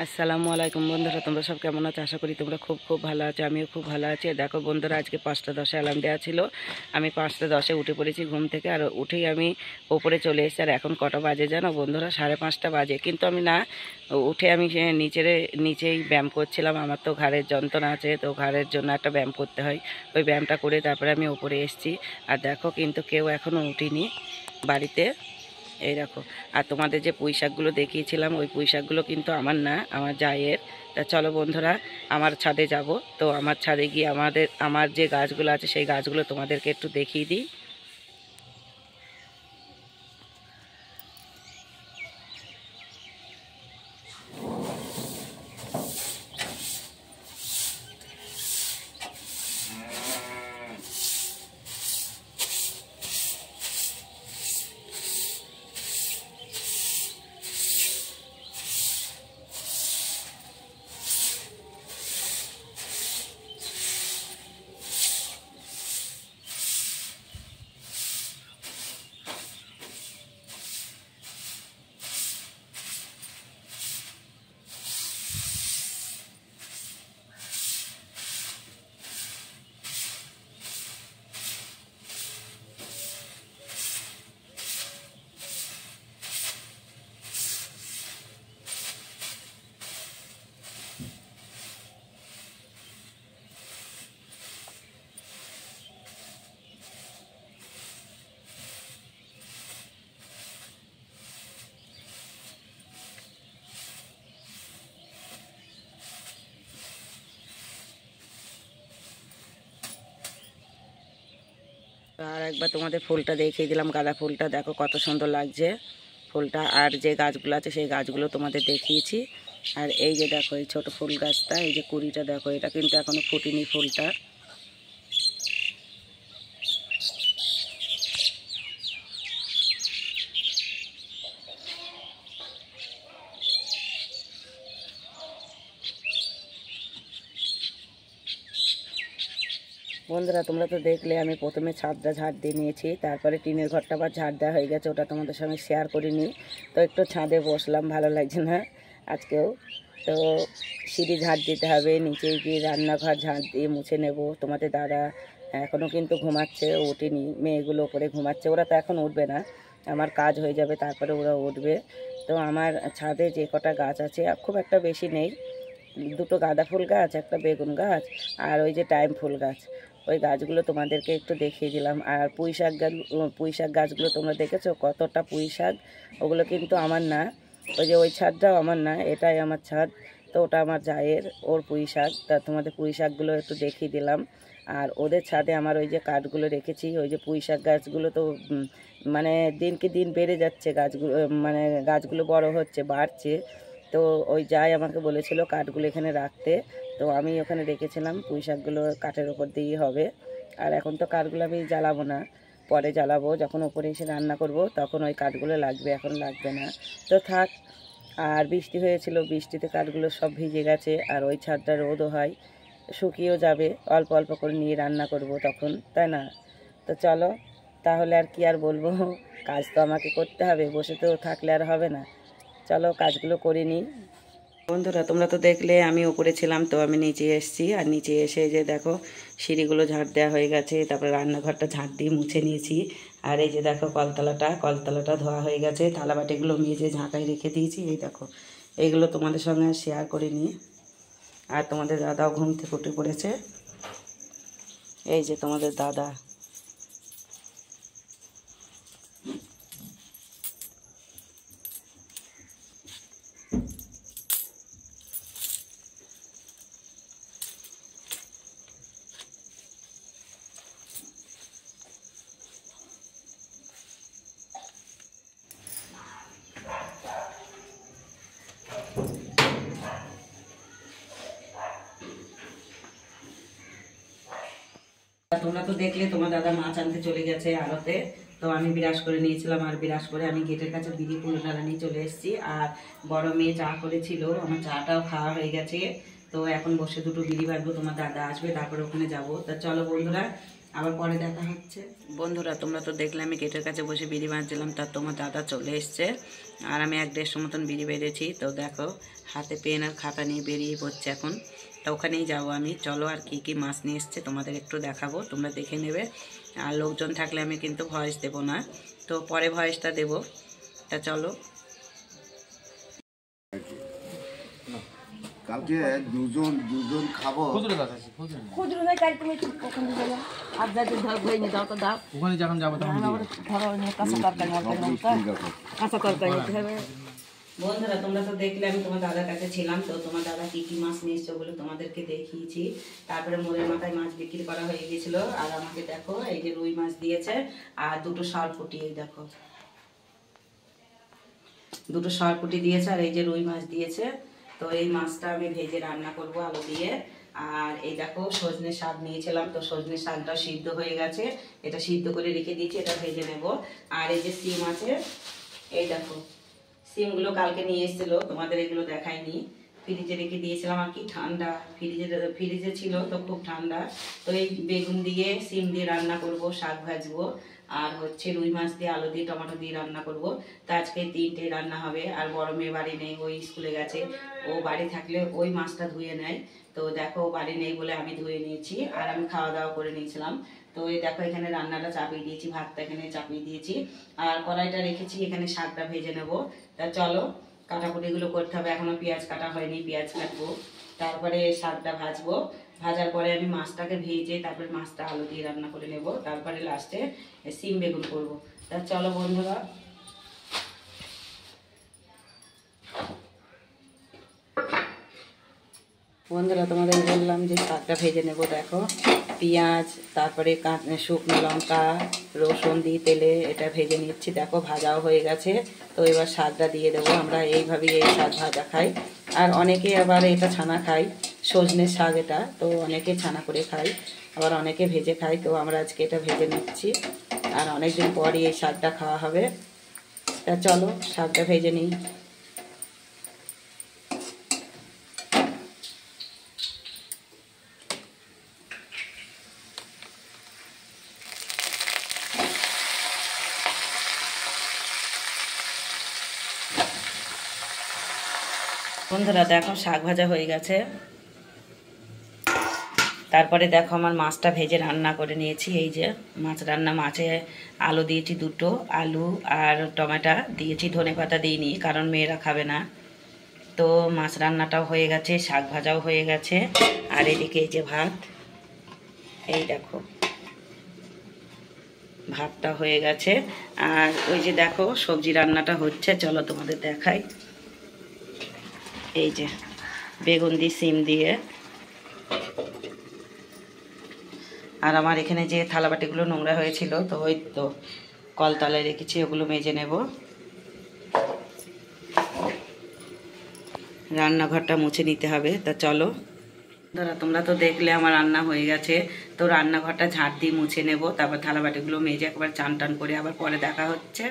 আসসালামু আলাইকুম বন্ধুরা, তোমরা সব কেমন আছো? আশা করি তোমরা খুব খুব ভালো আছো। আমিও খুব ভালো আছি। দেখো বন্ধুরা, আজকে 5টা 10-এ অ্যালার্ম দেওয়া ছিল। আমি 5টা 10-এ উঠে পড়েছি ঘুম থেকে, আর উঠেই আমি ওপরে চলে এসেছি। আর এখন কটা বাজে জানো বন্ধুরা? 5:30 বাজে। কিন্তু আমি না উঠে আমি নিচেই ব্যায়াম করছিলাম। আমার তো ঘাড়ের যন্ত্রণা আছে, তো ঘাড়ের জন্য একটা ব্যায়াম করতে হয়। ওই ব্যায়ামটা করে তারপরে আমি ওপরে এসেছি। আর দেখো কিন্তু কেউ এখনও উঠিনি বাড়িতে। এই দেখো, আর তোমাদের যে পুঁই শাকগুলো দেখিয়েছিলাম, ওই পুঁই শাকগুলো কিন্তু আমার না, আমার জায়ের। তা চলো বন্ধুরা, আমার ছাদে যাব। তো আমার ছাদে গিয়ে আমার যে গাছগুলো আছে সেই গাছগুলো তোমাদেরকে একটু দেখিয়ে দিই। আর একবার তোমাদের ফুলটা দেখিয়ে দিলাম, গাঁদা ফুলটা দেখো কত সুন্দর লাগছে ফুলটা। আর যে গাছগুলো আছে সেই গাছগুলো তোমাদের দেখিয়েছি। আর এই যে দেখো, এই ছোট ফুল গাছটা, এই যে কুড়িটা দেখো, এটা কিন্তু এখনো ফুটিনি ফুলটা। বন্ধুরা, তোমরা তো দেখলে আমি প্রথমে ছাদটা ঝাড় দিয়ে নিয়েছি, তারপরে টিনের ঘরটা আবার ঝাড় দেওয়া হয়ে গেছে। ওটা তোমাদের সঙ্গে শেয়ার করিনি। তো একটু ছাদে বসলাম, ভালো লাগছে না আজকেও। তো সিঁড়ি ঝাড় দিতে হবে, নিচে গিয়ে রান্নাঘর ঝাড় দিয়ে মুছে নেব। তোমাদের দাদা এখনও কিন্তু ঘুমাচ্ছে, ওঠেনি। মেয়েগুলো ওপরে ঘুমাচ্ছে, ওরা তো এখন উঠবে না, আমার কাজ হয়ে যাবে তারপরে ওরা উঠবে। তো আমার ছাদে যে কটা গাছ আছে, খুব একটা বেশি নেই, দুটো গাঁদা ফুল গাছ, একটা বেগুন গাছ, আর ওই যে টাইম ফুল গাছ, ওই গাছগুলো তোমাদেরকে একটু দেখিয়ে দিলাম। আর পুঁই শাক গাছগুলো তোমরা দেখেছো কতটা পুঁই শাক? ওগুলো কিন্তু আমার না, ওই যে ওই ছাদটাও আমার না, এটাই আমার ছাদ। তো ওটা আমার জায়ের, ওর পুঁই শাক। তা তোমাদের পুঁই শাকগুলো একটু দেখিয়ে দিলাম। আর ওদের ছাদে আমার ওই যে কাঠগুলো রেখেছি, ওই যে পুঁই শাক গাছগুলো তো মানে দিনকে দিন বেড়ে যাচ্ছে গাছগুলো, মানে গাছগুলো বড় হচ্ছে, বাড়ছে। তো ওই যাই আমাকে বলেছিল কাঠগুলো এখানে রাখতে, তো আমি ওখানে রেখেছিলাম। পুঁই শাকগুলো কাঠের ওপর দিয়েই হবে। আর এখন তো কাঠগুলো আমি জ্বালাবো না, পরে জ্বালাবো, যখন ওপরে এসে রান্না করব তখন ওই কাঠগুলো লাগবে, এখন লাগবে না। তো থাক। আর বৃষ্টি হয়েছিল, বৃষ্টিতে কাঠগুলো সব ভিজে গেছে। আর ওই ছাদটা রোদও হয়, শুকিয়েও যাবে। অল্প অল্প করে নিয়ে রান্না করব তখন, তাই না? তো চলো তাহলে, আর কি আর বলবো, কাজ তো আমাকে করতে হবে, বসে তো থাকলে আর হবে না। চলো কাজগুলো করে নিই। বন্ধুরা, তোমরা তো দেখলে আমি উপরে ছিলাম, তো আমি নিচে এসেছি। আর নিচে এসে যে দেখো, সিঁড়িগুলো ঝাড় দেওয়া হয়ে গেছে, তারপরে রান্নাঘরটা ঝাড় দিয়ে মুছে নিয়েছি। আর এই যে দেখো, কলতলাটা ধোয়া হয়ে গেছে, থালাবাটিগুলো মেজে ঝাঁকায় রেখে দিয়েছি। এই দেখো, এইগুলো তোমাদের সঙ্গে শেয়ার করে নিই। আর তোমাদের দাদাও ঘুম থেকে উঠে পড়েছে, এই যে তোমাদের দাদা। তোমরা তো দেখলে তোমার দাদা মাছ আনতে চলে গেছে আড়তে। তো আমি বিরাস করে নিয়েছিলাম, আর বিরাস করে আমি গেটের কাছে বিড়ি পুরোনারা নিয়ে চলে এসেছি। আর বড় মেয়ে চা করেছিল, আমার চাটাও খাওয়া হয়ে গেছে। তো এখন বসে দুটো বিড়ি বাঁধবো, তোমার দাদা আসবে তারপরে ওখানে যাব। তা চলো বন্ধুরা, আবার পরে দেখা হচ্ছে। বন্ধুরা তোমরা তো দেখলে আমি গেটের কাছে বসে বিড়ি বাঁধছিলাম, তার তোমার দাদা চলে এসছে আর আমি 1-150 মতন বিড়ি বেঁধেছি। তো দেখো হাতে পেন আর খাতা নিয়ে বেরিয়ে পড়ছে এখন। তো ওখানেই যাবো আমি। চলো আর কি কি মাছ নিয়ে এসছে তোমাদের একটু দেখাবো, তোমরা দেখে নেবে। আর লোকজন থাকলে আমি কিন্তু ভয়েস দেবো না, তো পরে ভয়েসটা দেবো। তা চলো। কালকে দুজন খাবো। খুচরো নয়, কাল তুমি কখন দিবে না? আর যাতে ধর বই নিয়ে দাও তো দাও। ওখানে যখন যাবো তখন ধরো নিয়ে কাঁচা তরকারি কাঁচা তরকারি নিতে হবে। বন্ধুরা তোমরা তো দেখলে আমি তোমার দাদার কাছে ছিলাম, তো তোমার দাদা কি কি মাছ নিয়ে এসছে ওগুলো তোমাদেরকে দেখিয়েছি। তারপরে মোড়ের মাথায় মাছ বিক্রি করা হয়ে গিয়েছিল। আর আমাকে দেখো এই যে রুই মাছ দিয়েছে আর দুটো শালপুটি, এই দেখো দুটো শালপুটি দিয়েছে আর এই যে রুই মাছ দিয়েছে। তো এই মাছটা আমি ভেজে রান্না করব আলু দিয়ে। আর এই দেখো সজনে শাক নিয়েছিলাম, তো সজনে শাকটা সিদ্ধ হয়ে গেছে, এটা সিদ্ধ করে রেখে দিয়েছি, এটা ভেজে নেব। আর এই যে সিম আছে, এই দেখো সিমগুলো কালকে নিয়ে এসেছিলো, তোমাদের এগুলো দেখাইনি। ফ্রিজে রেখে দিয়েছিলাম, আর কি ঠান্ডা, ফ্রিজে ছিল তো খুব ঠান্ডা। তো এই বেগুন দিয়ে সিম দিয়ে রান্না করব, শাক ভাজবো, আর হচ্ছে রুই মাছ দিয়ে আলু দিয়ে টমেটো দিয়ে রান্না করব। তো আজকে 3টে রান্না হবে। আর বড় মেয়ে বাড়ি নেই, ওই স্কুলে গেছে। ও বাড়ি থাকলে ওই মাছটা ধুয়ে নেয়, তো দেখো বাড়ি নেই বলে আমি ধুয়ে নিয়েছি আর আমি খাওয়া দাওয়া করে নিয়েছিলাম। তো এই দেখো এখানে রান্নাটা চাপিয়ে দিয়েছি, ভাতটা এখানে চাপিয়ে দিয়েছি আর কড়াইটা রেখেছি, এখানে শাকটা ভেজে নেব। তা চলো কাটাকুটিগুলো করতে হবে, এখনো পেঁয়াজ কাটা হয়নি, পেঁয়াজ কাটবো, তারপরে শাকটা ভাজবো। ভাজার পরে আমি মাছটাকে ভেজে তারপরে মাছটা আলু দিয়ে রান্না করে নেব, তারপরে লাস্টে সিম বেগুন করবো। তা চলো বন্ধুরা। বন্ধুরা তোমাদের বললাম যে শাকটা ভেজে নেব। দেখো পেঁয়াজ, তারপরে শুকনো লঙ্কা, রসুন দিয়ে তেলে এটা ভেজে নিচ্ছি। দেখো ভাজাও হয়ে গেছে। তো এবার শাকটা দিয়ে দেবো। আমরা এইভাবেই এই শাক ভাজা খাই, আর অনেকে আবার এটা ছানা খাই, সজনের শাক এটা, তো অনেকে ছানা করে খাই, আবার অনেকে ভেজে খাই। তো আমরা আজকে এটা ভেজে নিচ্ছি, আর অনেকদিন পরই এই শাকটা খাওয়া হবে। তা চলো শাকটা ভেজে নিই। বন্ধুরা দেখো শাক ভাজা হয়ে গেছে। তারপরে দেখো আমার মাছটা ভেজে রান্না করে নিয়েছি। এই যে মাছ রান্না, মাছে আলু দিয়েছি দুটো, আলু আর টমেটো দিয়েছি, ধনেপাতা দিইনি কারণ মেয়েরা খাবে না। তো মাছ রান্নাটাও হয়ে গেছে, শাক ভাজাও হয়ে গেছে, আর এদিকে এই যে ভাত, এই দেখো ভাতটা হয়ে গেছে। আর ওই যে দেখো সবজি রান্নাটা হচ্ছে, চলো তোমাদের দেখাই। এই যে বেগুন দিয়ে সিম দিয়ে। আর আমার এখানে যে থালাবাটিগুলো নোংরা হয়েছিল, তো ওই তো কলতলায় রেখেছি, ওগুলো মেজে নেব। রান্নাঘরটা মুছে নিতে হবে। তা চলো দাদা, তোমরা তো দেখলে আমার রান্না হয়ে গেছে, তো রান্নাঘরটা ঝাঁট দিয়ে মুছে নেব, তারপর থালাবাটিগুলো মেজে একবার চান টান করে আবার পরে দেখা হচ্ছে।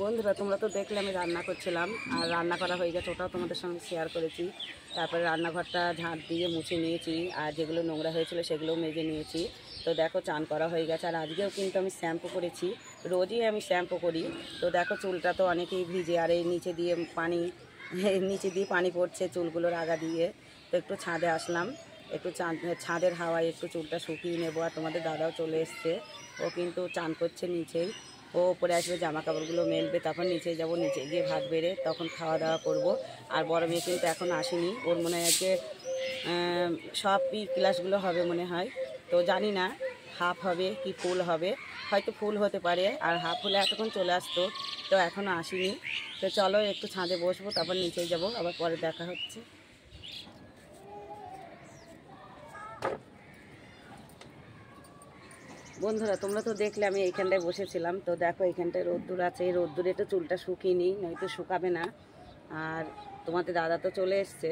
বন্ধুরা তোমরা তো দেখলে আমি রান্না করছিলাম, আর রান্না করা হয়ে গেছে, ওটাও তোমাদের সঙ্গে শেয়ার করেছি। তারপরে রান্নাঘরটা ঝাঁট দিয়ে মুছে নিয়েছি, আর যেগুলো নোংরা হয়েছিল সেগুলোও মেজে নিয়েছি। তো দেখো চান করা হয়ে গেছে, আর আজকেও কিন্তু আমি শ্যাম্পু করেছি, রোজই আমি শ্যাম্পু করি। তো দেখো চুলটা তো অনেকেই ভিজে, আর এই নিচে দিয়ে পানি পড়ছে চুলগুলোর আগা দিয়ে। তো একটু ছাদে আসলাম, একটু ছাদের হাওয়ায় একটু চুলটা শুকিয়ে নেবো। আর তোমাদের দাদাও চলে এসছে, ও কিন্তু চান করছে নিচেই। ও ওপরে আসবে, জামা কাপড়গুলো মেলবে, তারপর নিচে যাব, নিচে গিয়ে ভাত বেড়ে তখন খাওয়া দাওয়া করব। আর বড় মেয়ে কিন্তু এখন আসেনি, ওর মনে হয় আজকে সব ক্লাসগুলো হবে মনে হয়, তো জানি না হাফ হবে কি ফুল হবে, হয়তো ফুল হতে পারে, আর হাফ হলে এতক্ষণ চলে আসতো, তো এখনও আসেনি। তো চলো একটু ছাদে বসবো, তারপর নিচে যাব, আবার পরে দেখা হচ্ছে। বন্ধুরা তোমরা তো দেখলে আমি এইখানটায় বসেছিলাম, তো দেখো এইখানটায় রোদ্দুর আছে, এই রোদ্দুরে তো চুলটা শুকিয়ে নিই, নয়তো শুকাবে না। আর তোমাদের দাদা তো চলে এসছে,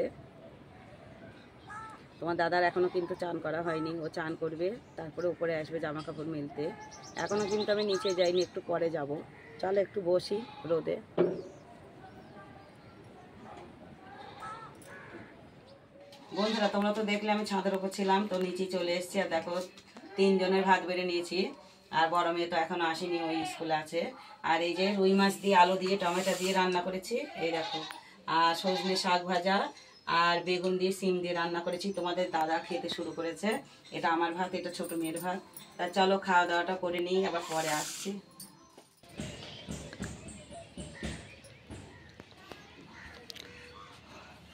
তোমার দাদার এখনও কিন্তু চান করা হয়নি, ও চান করবে তারপরে উপরে আসবে জামা কাপড় মেলতে। এখনও কিন্তু আমি নিচে যাইনি, একটু পরে যাব। চলো একটু বসি রোদে। বন্ধুরা তোমরা তো দেখলে আমি ছাদের উপর ছিলাম, তো নিচে চলে এসেছি। আর দেখো 3 জনের ভাত বেড়ে নিয়েছি। আর বড় মেয়ে তো এখনো আসেনি, ওই স্কুলে আছে। আর এই যে রুই মাছ দিয়ে আলু দিয়ে টমেটো দিয়ে রান্না করেছি, এই দেখো। আর সজনে শাক ভাজা আর বেগুন দিয়ে সিম দিয়ে রান্না করেছি। তোমাদের দাদা খেতে শুরু করেছে। এটা আমার ভাত, এটা ছোট মেয়ের ভাত। তা চলো খাওয়া দাওয়াটা করে নিই, আবার পরে আসছি।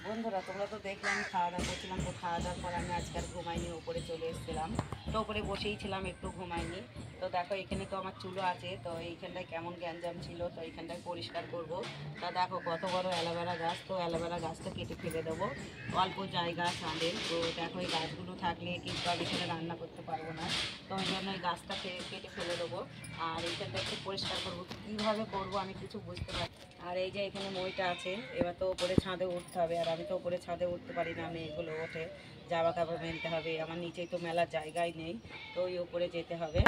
বন্ধুরা তোমরা তো দেখলে আমি খাওয়া দাওয়া করছিলাম, তো খাওয়া দাওয়ার পর আমি আজকাল ঘুমাইনি, উপরে চলে এসেছিলাম। তো উপরে বসেই ছিলাম, একটু ঘুমাইনি। তো দেখো এখানে তো আমার চুলো আছে, তো এইখানটায় কেমন গ্যাঞ্জাম ছিল, তো এইখানটায় পরিষ্কার করব। তা দেখো কত বড় অ্যালোভেরা গাছ, তো অ্যালোভেরা গাছটা কেটে ফেলে দেবো। অল্প জায়গা ছাদে, তো দেখো এই গাছগুলো থাকলে কিন্তু আমি এখানে রান্না করতে পারবো না। তো ওই জন্য এই গাছটা কেটে ফেলে দেবো। আর এইখানটা একটু পরিষ্কার করবো, কীভাবে করবো আমি কিছু বুঝতে পারি। আর এই যে এখানে মইটা আছে, এবার তো উপরে ছাদে উঠতে হবে। আর আমি তো উপরে ছাদে উঠতে পারি না, আমি এগুলো ওঠে জামা কাপড় মেলতে হবে, আমার নিচেই তো মেলার জায়গায় নেই, তো ওই উপরে যেতে হবে।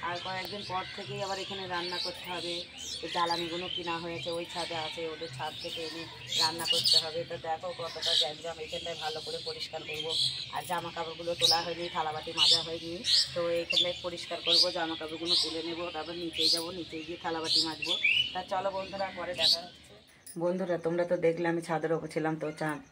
আর কয়েকদিন পর থেকেই আবার এখানে রান্না করতে হবে। জ্বালানিগুলো কিনা হয়েছে, ওই ছাদে আছে, ওদের ছাদ থেকে এনে রান্না করতে হবে। তো দেখো কতটা গ্যাঞ্জাম, এখানটায় ভালো করে পরিষ্কার করব। আর জামা কাপড়গুলো তোলা হয়নি, থালাবাটি মাজা হয়নি, তো এইখানটায় পরিষ্কার করব। জামা কাপড়গুলো তুলে নেবো, তারপর নিচেই যাবো, নিচেই গিয়ে থালাবাটি মাজবো। তা চলো বন্ধুরা, পরে দেখা হচ্ছে। বন্ধুরা তোমরা তো দেখলে আমি ছাদের ওপর ছিলাম, তো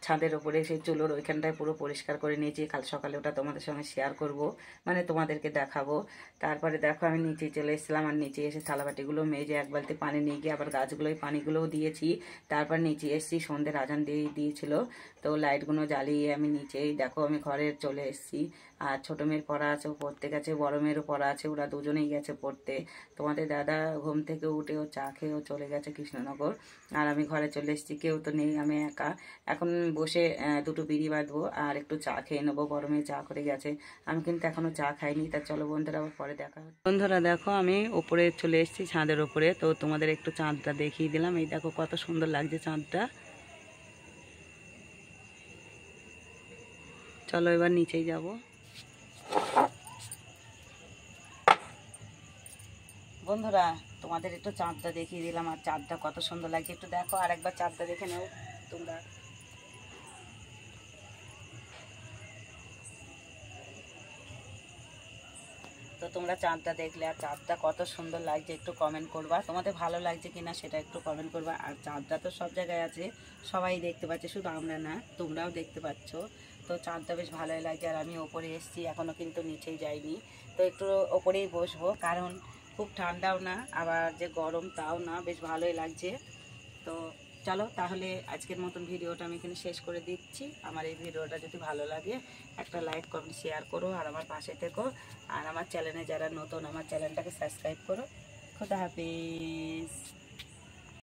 ছাদের ওপরে সেই চুলোর ওইখানটায় পুরো পরিষ্কার করে নিয়েছি। কাল সকালে ওটা তোমাদের সঙ্গে শেয়ার করব, মানে তোমাদেরকে দেখাবো। তারপরে দেখো আমি নিচে চলে এসেছিলাম, আর নিচে এসে থালাবাটিগুলো মেজে এক বালতি পানি নিয়ে গিয়ে আবার গাছগুলোই পানিগুলোও দিয়েছি। তারপর নিচে এসেছি, সন্ধ্যের আজান দিয়েছিল, তো লাইটগুলো জ্বালিয়ে আমি নিচেই দেখো আমি ঘরে চলে এসেছি। আর ছোটো মেয়ের পড়া আছে, ও পড়তে গেছে, বড় মেয়েরও পড়া আছে, ওরা দুজনেই গেছে পড়তে। তোমাদের দাদা ঘুম থেকে উঠে ও চা খেয়েও চলে গেছে কৃষ্ণনগর। আর আমি ঘরে চলে এসেছি, কেউ তো নেই, আমি একা। এখন বসে দুটো বিড়ি বাঁধবো আর একটু চা খেয়ে নেবো। বড় মেয়ে চা করে গেছে, আমি কিন্তু এখনো চা খাইনি। তা চলো বন্ধুরা, আবার পরে দেখা হবে। বন্ধুরা দেখো আমি উপরে চলে এসেছি, ছাদের উপরে। তো তোমাদের একটু চাঁদটা দেখিয়ে দিলাম, এই দেখো কত সুন্দর লাগছে চাঁদটা। চলো এবার নিচেই যাব। বন্ধুরা তোমাদের একটু চাঁদটা দেখিয়ে দিলাম, আর চাঁদটা কত সুন্দর লাগছে, একটু দেখো আর একবার চাঁদটা দেখে নাও তোমরা। তো তোমরা চাঁদটা দেখলে, আর চাঁদটা কত সুন্দর লাগছে একটু কমেন্ট করবা, তোমাদের ভালো লাগছে কিনা সেটা একটু কমেন্ট করবা। আর চাঁদটা তো সব জায়গায় আছে, সবাই দেখতে পাচ্ছে, শুধু আমরা না, তোমরাও দেখতে পাচ্ছ। তো চাঁদটা বেশ ভালোই লাগছে। আর আমি ওপরে এসেছি, এখনও কিন্তু নিচেই যাইনি, তো একটু ওপরেই বসবো, কারণ খুব ঠান্ডাও না আবার যে গরম তাও না, বেশ ভালোই লাগছে। তো চলো তাহলে আজকের মতন ভিডিওটা আমি এখানে শেষ করে দিচ্ছি। আমার এই ভিডিওটা যদি ভালো লাগে একটা লাইক কমেন্ট শেয়ার করো, আর আমার পাশে থেকো। আর আমার চ্যানেলে যারা নতুন, আমার চ্যানেলটাকে সাবস্ক্রাইব করো। খোদা হাফেজ।